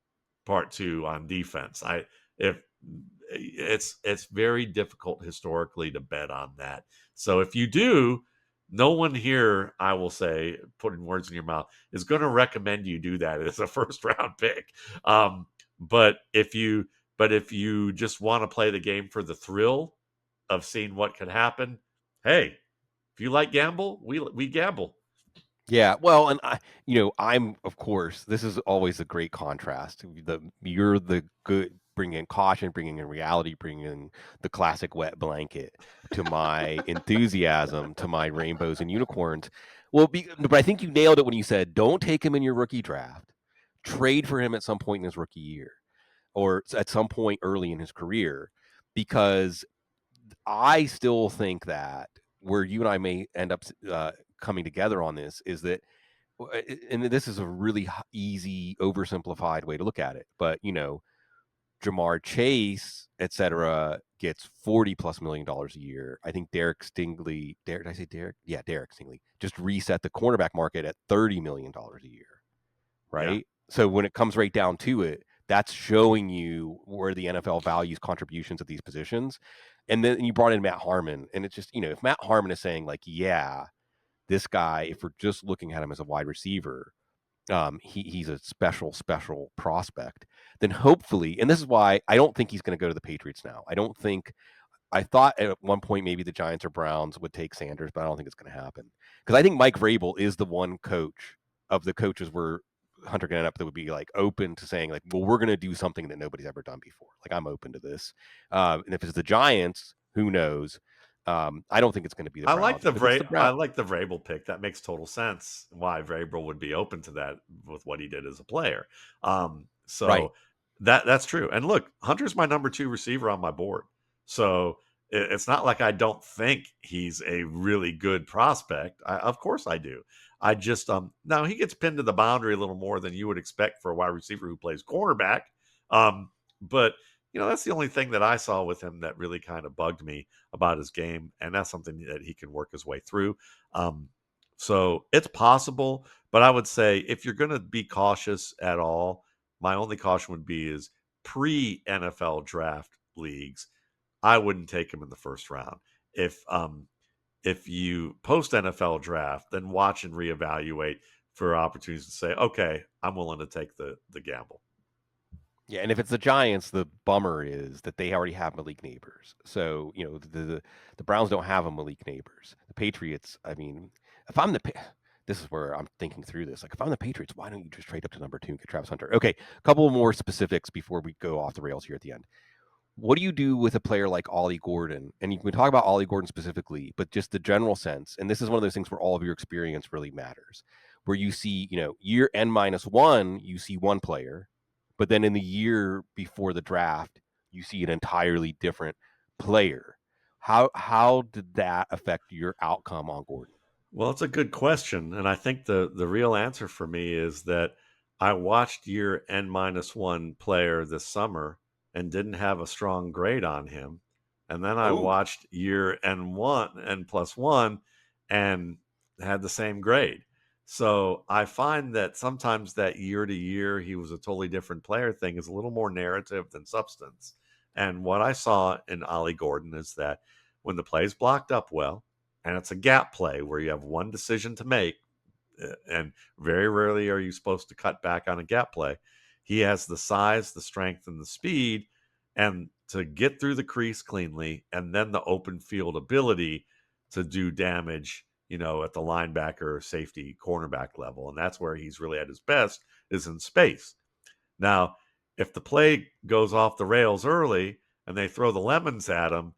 part 2 on defense. I if It's very difficult historically to bet on that. So if you do, no one here, I will say, putting words in your mouth, is going to recommend you do that as a first round pick. Um, but if you just want to play the game for the thrill of seeing what could happen, hey, if you like gamble, we gamble. Yeah, well, and I'm of course, this is always a great contrast. You're the good, bringing in caution, bringing in reality, bringing in the classic wet blanket to my enthusiasm, to my rainbows and unicorns. Well, but I think you nailed it when you said, don't take him in your rookie draft. Trade for him at some point in his rookie year, or at some point early in his career, because I still think that where you and I may end up coming together on this is that, and this is a really easy, oversimplified way to look at it, but Jamar Chase, et cetera, gets $40+ million a year. I think Derek Stingley, did I say Derek? Yeah, Derek Stingley just reset the cornerback market at $30 million a year, Yeah. right? So when it comes right down to it, that's showing you where the NFL values contributions at these positions. And then you brought in Matt Harmon, and it's just, if Matt Harmon is saying, like, yeah, this guy, if we're just looking at him as a wide receiver, he's a special prospect, then hopefully, and this is why I don't think he's going to go to the Patriots now. I thought at one point maybe the Giants or Browns would take Sanders, but I don't think it's going to happen, because I think Mike Vrabel is the one coach of the coaches where Hunter can end up that would be like open to saying, like, well, we're going to do something that nobody's ever done before. Like, I'm open to this. And if it's the Giants, who knows? I don't think it's going to be the Browns. If it's the I Browns, like the Vrabel pick. That makes total sense. Why Vrabel would be open to that with what he did as a player. right? So that's true. And look, Hunter's my number 2 receiver on my board. So it's not like I don't think he's a really good prospect. Of course I do. I just now he gets pinned to the boundary a little more than you would expect for a wide receiver who plays cornerback. But that's the only thing that I saw with him that really kind of bugged me about his game, and that's something that he can work his way through. Um, so it's possible, but I would say if you're going to be cautious at all, my only caution would be is pre NFL draft leagues. I wouldn't take him in the first round. If you post NFL draft, then watch and reevaluate for opportunities to say, okay, I'm willing to take the gamble. Yeah, and if it's the Giants, the bummer is that they already have Malik Neighbors. So the Browns don't have a Malik Neighbors. The Patriots, I mean, if I'm the this is where I'm thinking through this. Like, if I'm the Patriots, why don't you just trade up to number 2 and get Travis Hunter? Okay, a couple more specifics before we go off the rails here at the end. What do you do with a player like Ollie Gordon? And you can talk about Ollie Gordon specifically, but just the general sense. And this is one of those things where all of your experience really matters. Where you see, year N-1, you see one player, but then in the year before the draft, you see an entirely different player. How did that affect your outcome on Gordon? Well, it's a good question, and I think the real answer for me is that I watched year N-1 player this summer and didn't have a strong grade on him, and then I Oh, watched year N+1 and had the same grade. So I find that sometimes that year to year he was a totally different player thing is a little more narrative than substance. And what I saw in Ollie Gordon is that when the play's blocked up well, and it's a gap play where you have one decision to make, and very rarely are you supposed to cut back on a gap play. He has the size, the strength, and the speed, and to get through the crease cleanly, and then the open field ability to do damage, at the linebacker, safety, cornerback level. And that's where he's really at his best, is in space. Now, if the play goes off the rails early and they throw the lemons at him,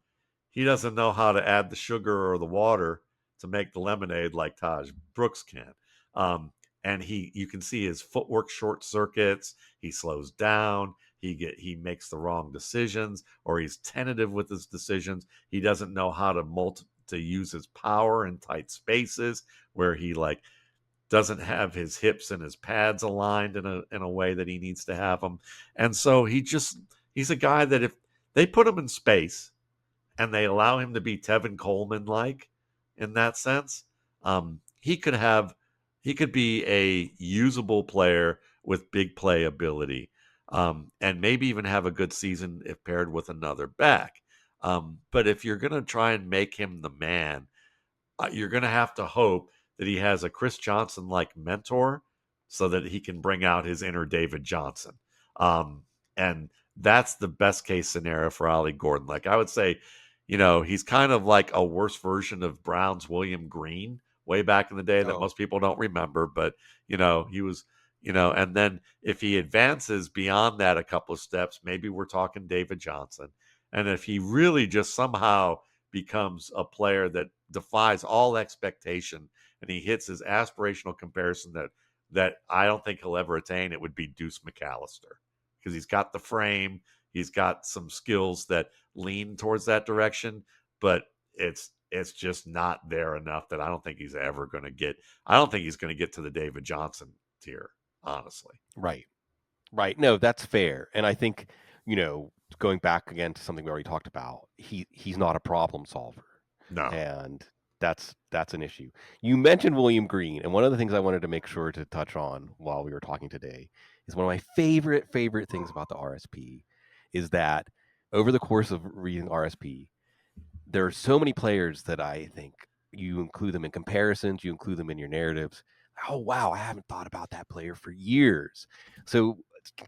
he doesn't know how to add the sugar or the water to make the lemonade like Taje Brooks can. And you can see his footwork short circuits. He slows down. He makes the wrong decisions, or he's tentative with his decisions. He doesn't know how to use his power in tight spaces where he doesn't have his hips and his pads aligned in a way that he needs to have them. And so he's a guy that if they put him in space and they allow him to be Tevin Coleman like in that sense, he could be a usable player with big play ability, and maybe even have a good season if paired with another back. But if you're going to try and make him the man, you're going to have to hope that he has a Chris Johnson like mentor so that he can bring out his inner David Johnson. And that's the best case scenario for Ollie Gordon. Like I would say, he's kind of like a worse version of Brown's William Green way back in the day that Oh, most people don't remember. But, he was, and then if he advances beyond that a couple of steps, maybe we're talking David Johnson. And if he really just somehow becomes a player that defies all expectation and he hits his aspirational comparison that I don't think he'll ever attain, it would be Deuce McAllister, because he's got the frame, he's got some skills that lean towards that direction, but it's just not there enough that I don't think he's ever going to get. I don't think he's going to get to the David Johnson tier, honestly. right. Right. No, that's fair. And I think, going back again to something we already talked about, he's not a problem solver. No. And that's an issue. You mentioned William Green, and one of the things I wanted to make sure to touch on while we were talking today is one of my favorite things about the RSP is that over the course of reading RSP, there are so many players that I think you include them in comparisons, you include them in your narratives. Oh wow, I haven't thought about that player for years. So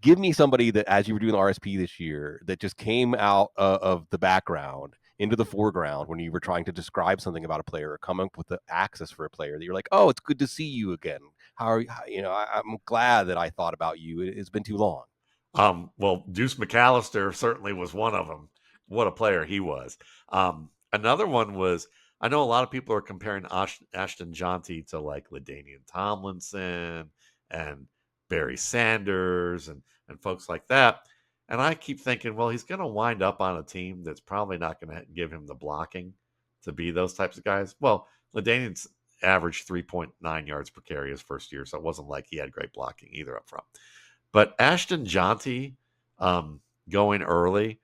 give me somebody that, as you were doing the RSP this year, that just came out of the background into the foreground when you were trying to describe something about a player or come up with the access for a player that you're like, oh, it's good to see you again. How are you? I'm glad that I thought about you. It's been too long. Well, Deuce McAllister certainly was one of them. What a player he was. Another one was, I know a lot of people are comparing Ashton Jonty to like LaDainian Tomlinson and Barry Sanders and folks like that. And I keep thinking, well, he's going to wind up on a team that's probably not going to give him the blocking to be those types of guys. Well, LaDainian's averaged 3.9 yards per carry his first year, so it wasn't like he had great blocking either up front. But Ashton Jonty, going early,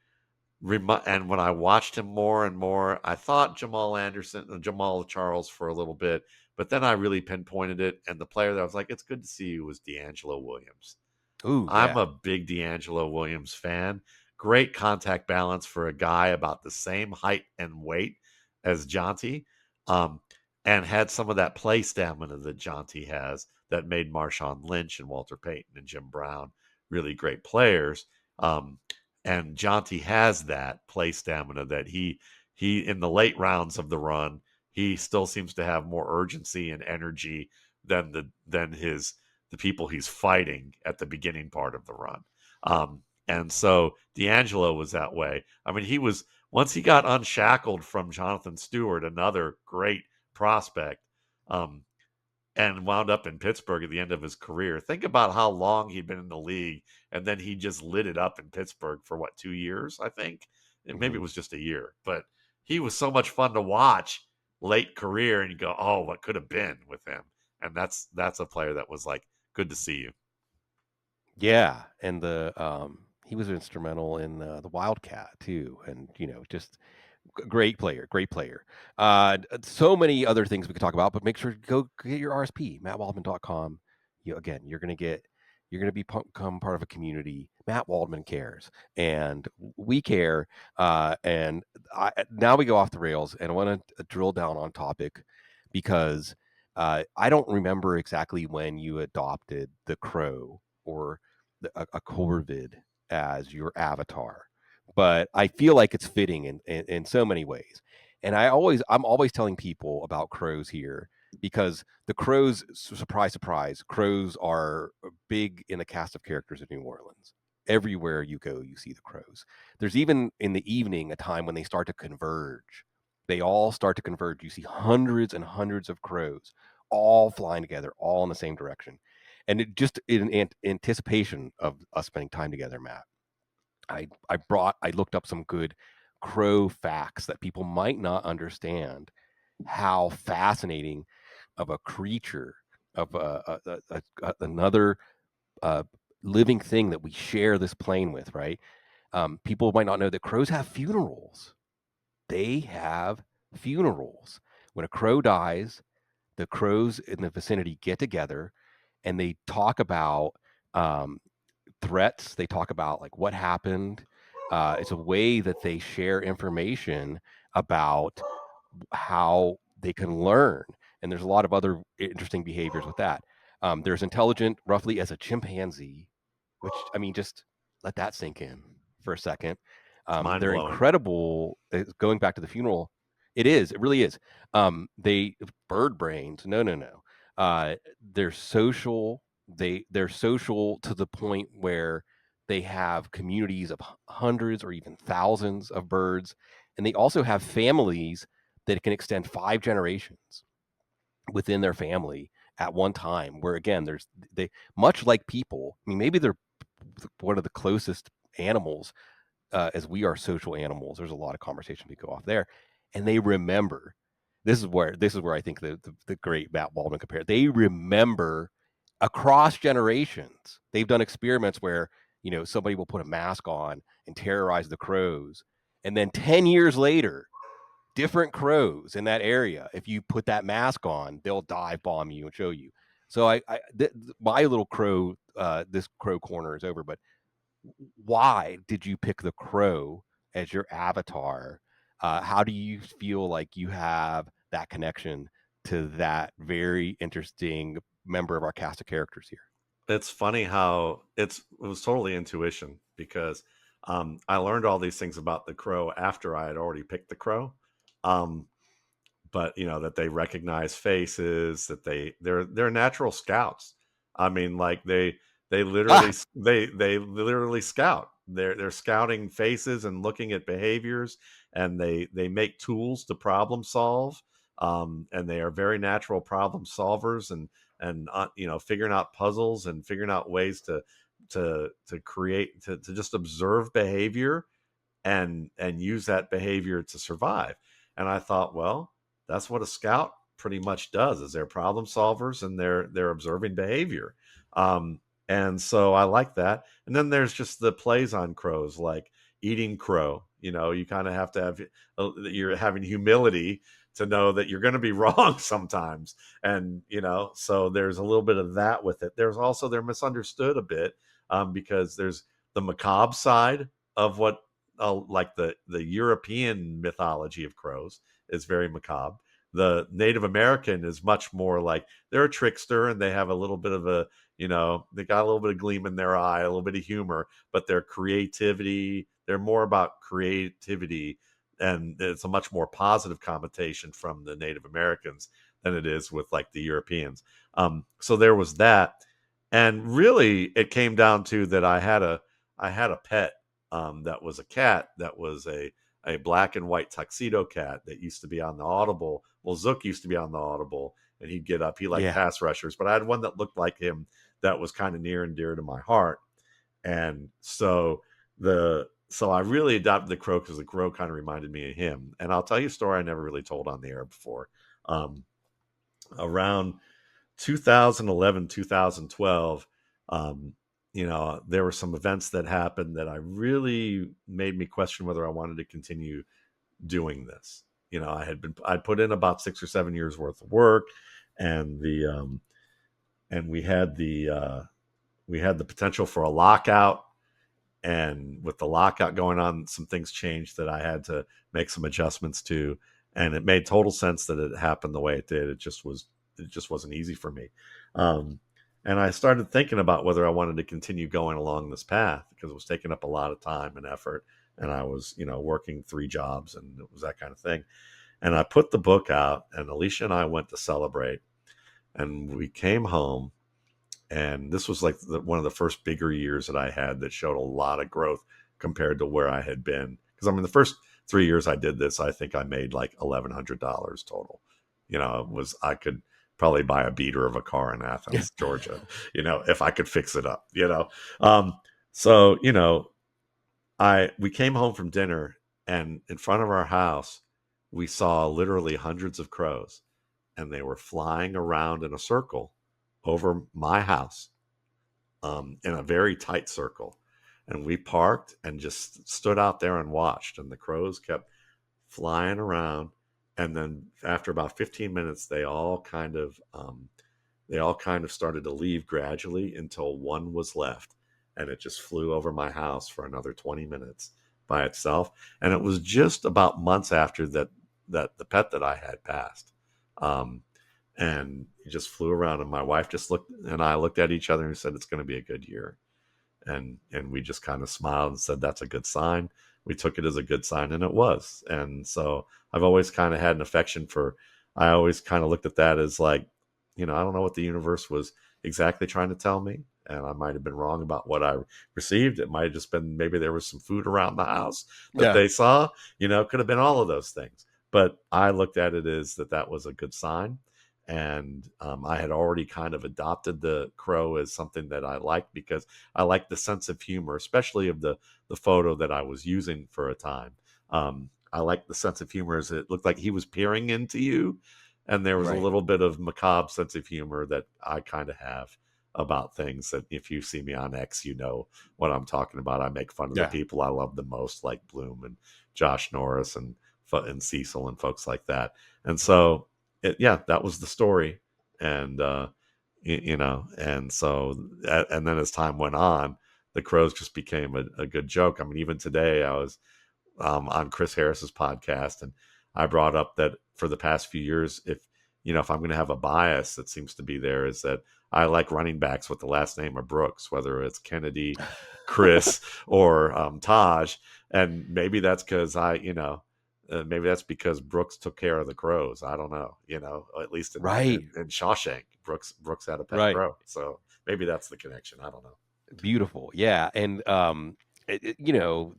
and when I watched him more and more, I thought Jamal Charles for a little bit, but then I really pinpointed it. And the player that I was like, it's good to see you, was D'Angelo Williams. Ooh, I'm yeah. a big D'Angelo Williams fan. Great contact balance for a guy about the same height and weight as Jonty, um, and had some of that play stamina that Jonty has that made Marshawn Lynch and Walter Payton and Jim Brown really great players. Um, and Jonty has that play stamina that he in the late rounds of the run, he still seems to have more urgency and energy than the people he's fighting at the beginning part of the run. And so D'Angelo was that way. I mean, he was, once he got unshackled from Jonathan Stewart, another great prospect, um, and wound up in Pittsburgh at the end of his career. Think about how long he'd been in the league, and then he just lit it up in Pittsburgh for what, 2 years, I think? And maybe it Hmm. was just a year, but he was so much fun to watch late career, and you go, oh, what could have been with him? And that's a player that was like, good to see you. Yeah, and he was instrumental in the Wildcat too, and just great player, great player. So many other things we could talk about, but make sure to go get your RSP, mattwaldman.com. Again, you're gonna become part of a community. Matt Waldman cares, and we care. And now we go off the rails, and I want to drill down on topic because I don't remember exactly when you adopted the crow or a corvid as your avatar, but I feel like it's fitting in so many ways. And I'm always telling people about crows here because the crows, surprise, surprise, crows are big in the cast of characters in New Orleans. Everywhere you go, you see the crows. There's even in the evening a time when they start to converge. They all start to converge. You see hundreds and hundreds of crows all flying together, all in the same direction. And it just in anticipation of us spending time together, Matt, I looked up some good crow facts that people might not understand how fascinating of a creature of another uh, living thing that we share this plane with, right? People might not know that crows have funerals. They have funerals. When a crow dies, the crows in the vicinity get together and they talk about um, threats. They talk about like what happened. It's a way that they share information about how they can learn. And there's a lot of other interesting behaviors with that. There's intelligent, roughly as a chimpanzee, which I mean, just let that sink in for a second. It's mind They're blowing. incredible. Going back to the funeral, it is. It really is. They bird brains. No, no, no. Uh, they're social. They're social to the point where they have communities of hundreds or even thousands of birds, and they also have families that can extend 5 generations within their family at one time. Where again, they much like people. I mean, maybe they're one of the closest animals as we are social animals. There's a lot of conversation to go off there, and they remember. This is where I think the great Matt Waldman compared. They remember across generations. They've done experiments where somebody will put a mask on and terrorize the crows, and then 10 years later, different crows in that area. If you put that mask on, they'll dive bomb you and show you. So my little crow, this crow corner is over, but why did you pick the crow as your avatar? How do you feel like you have that connection to that very interesting member of our cast of characters here? It's funny how it was totally intuition because I learned all these things about the crow after I had already picked the crow. Um, but that they recognize faces, that they're natural scouts. I mean, like they literally Ah, they literally scout. They're scouting faces and looking at behaviors, and they make tools to problem solve. And they are very natural problem solvers, and figuring out puzzles and figuring out ways to create to just observe behavior and use that behavior to survive. And I thought, well, that's what a scout pretty much does: is they're problem solvers and they're observing behavior. Um, and so I like that. And then there's just the plays on crows, like eating crow. You kind of have to have you're having humility to know that you're going to be wrong sometimes. And so there's a little bit of that with it. There's also, they're misunderstood a bit, because there's the macabre side of what, like the European mythology of crows is very macabre. The Native American is much more like they're a trickster, and they have a little bit of they got a little bit of gleam in their eye, a little bit of humor, but their creativity, they're more about creativity, and it's a much more positive connotation from the Native Americans than it is with like the Europeans. So there was that, and really it came down to that I had a pet, that was a cat that was a black and white tuxedo cat that used to be on the Audible. Well, Zook used to be on the Audible, and he'd get up. He liked yeah. pass rushers, but I had one that looked like him that was kind of near and dear to my heart. And so I really adopted the crow because the crow kind of reminded me of him. And I'll tell you a story I never really told on the air before. Um, Around 2011, 2012, there were some events that happened that I really made me question whether I wanted to continue doing this. I'd put in about 6 or 7 years worth of work, and and we had the potential for a lockout. And with the lockout going on, some things changed that I had to make some adjustments to, and it made total sense that it happened the way it did. It just wasn't easy for me. Um, And I started thinking about whether I wanted to continue going along this path because it was taking up a lot of time and effort. And I was, working 3 jobs and it was that kind of thing. And I put the book out, and Alicia and I went to celebrate. And we came home, and this was like one of the first bigger years that I had that showed a lot of growth compared to where I had been. Because I mean, the first 3 years I did this, I think I made like $1,100 total. I could probably buy a beater of a car in Athens, Georgia, if I could fix it up. So we came home from dinner, and in front of our house, we saw literally hundreds of crows, and they were flying around in a circle over my house, in a very tight circle. And we parked and just stood out there and watched, and the crows kept flying around. And then after about 15 minutes, they all kind of started to leave gradually until one was left, and it just flew over my house for another 20 minutes by itself. And it was just about months after that the pet that I had passed. And he just flew around, and my wife and I looked at each other and said, it's going to be a good year. And we just kind of smiled and said, that's a good sign. We took it as a good sign, and it was. And so I've always kind of had an affection I always kind of looked at that as like, I don't know what the universe was exactly trying to tell me. And I might have been wrong about what I received. It might have just been maybe there was some food around the house that they saw, could have been all of those things. But I looked at it as that was a good sign. And I had already kind of adopted the crow as something that I liked because I liked the sense of humor, especially of the photo that I was using for a time. I liked the sense of humor as it looked like he was peering into you, and there was a little bit of macabre sense of humor that I kind of have about things. That if you see me on X, you know what I'm talking about. I make fun of the people I love the most, like Bloom and Josh Norris and Cecil and folks like that. And so that was the story. And and so and then as time went on, the crows just became a good joke. I mean, even today I was on Chris Harris's podcast, and I brought up that for the past few years, if I'm going to have a bias that seems to be there, is that I like running backs with the last name of Brooks, whether it's Kennedy, Chris, or Taj. And maybe that's because maybe that's because Brooks took care of the crows. I don't know, at least in Shawshank, Brooks had a pet crow. So maybe that's the connection. I don't know. Beautiful. Yeah. And,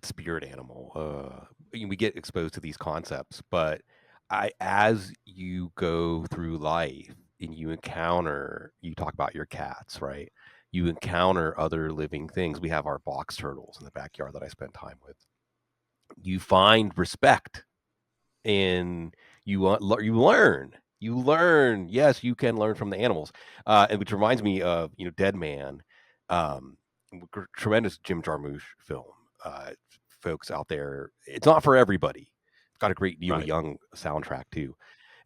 spirit animal, we get exposed to these concepts, but as you go through life and you talk about your cats, right? You encounter other living things. We have our box turtles in the backyard that I spend time with. You find respect, and you learn. Yes, you can learn from the animals, and which reminds me of Dead Man, um, tremendous Jim Jarmusch film. Uh, Folks out there, it's not for everybody. It's got a great Neil Young soundtrack too.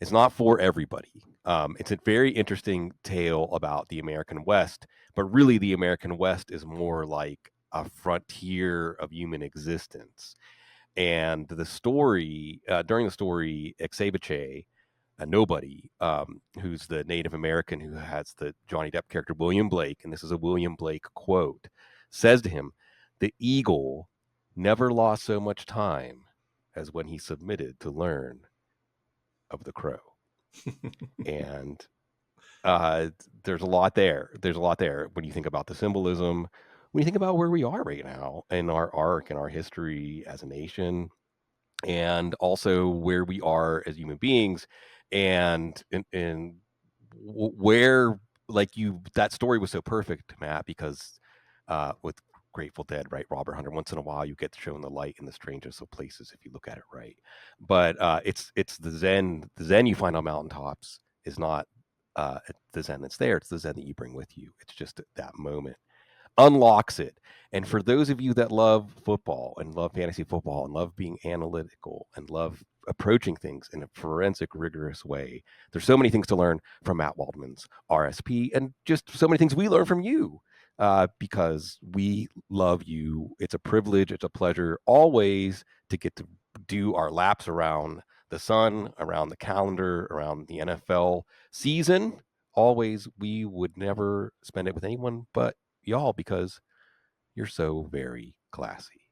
It's not for everybody. It's a very interesting tale about the American West, but really the American West is more like a frontier of human existence. And the story, during the story, Exabeche, a nobody, who's the Native American who has the Johnny Depp character William Blake, and this is a William Blake quote, says to him, "The eagle never lost so much time as when he submitted to learn of the crow." And there's a lot there. There's a lot there when you think about the symbolism, when you think about where we are right now in our arc and our history as a nation, and also where we are as human beings, and where, like, that story was so perfect, Matt, because with Grateful Dead, right, Robert Hunter, once in a while you get shown the light in the strangest of places if you look at it right. But it's the zen you find on mountaintops is not the zen that's there. It's the zen that you bring with you. It's just that moment unlocks it. And for those of you that love football and love fantasy football and love being analytical and love approaching things in a forensic, rigorous way, there's so many things to learn from Matt Waldman's RSP, and just so many things we learn from you, because we love you. It's a privilege. It's a pleasure always to get to do our laps around the sun, around the calendar, around the NFL season, always, we would never spend it with anyone but y'all because you're so very classy.